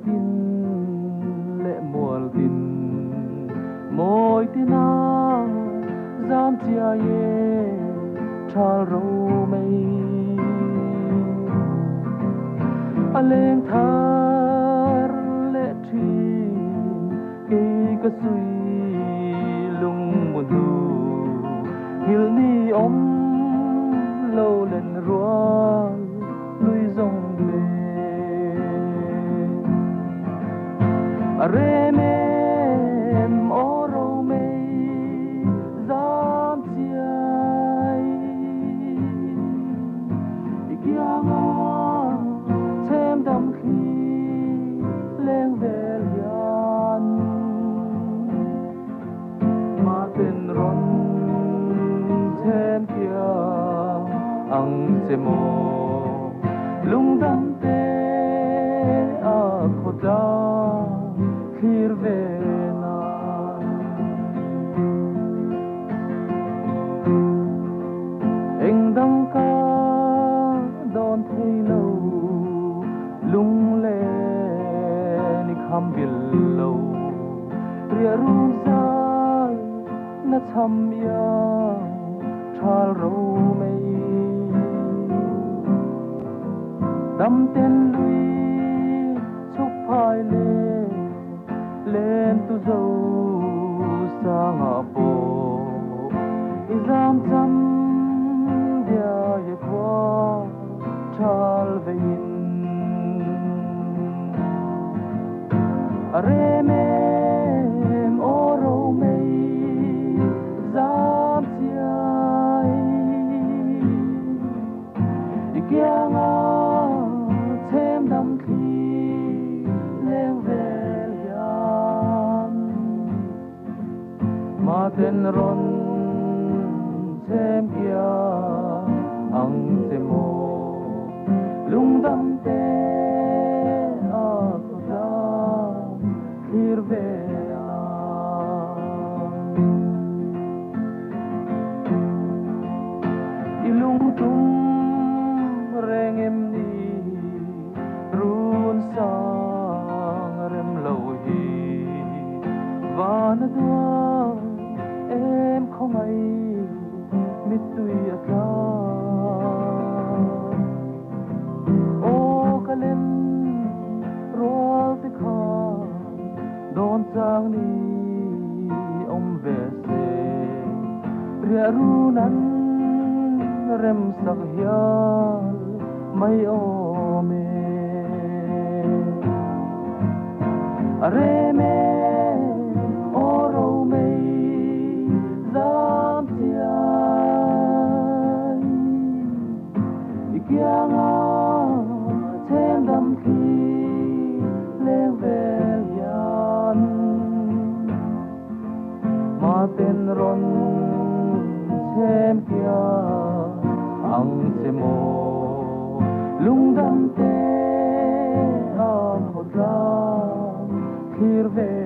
tin lệ mùa tin môi tin na giam chia ye cha râu mây aleng thar lệ thuyền cây cà suy lung buồn thu hil ni lâu lên rùa nuôi dòng rem em oro mây giam chiai ikianga thêm đam khi lên về lian mà tên ron thêm kia ang chemo lung đam te a khoda khir ve na eng dang ka don thei lo lung le ni kham bil lo ria rum sa na cham ya thal ro mei dam ten lui chuk phai lên tu dâu sang à po izam cham dia ye kwa chal vein arem oro mei zam chiai ikianga thêm đam khi lên về mà tên ron xem kia ang semo lung đam te a khoda khir ve ilung tum reng em ni run sang rem lâu hi van dua em không ai mít tui aka ô kalen roal te kha don sang ni om ve se ria runan rem sak hial mai o me are me ikianga thêm đam khi lên về lian mà tên ron xem kia ang semo lung đam te a khoda khir ve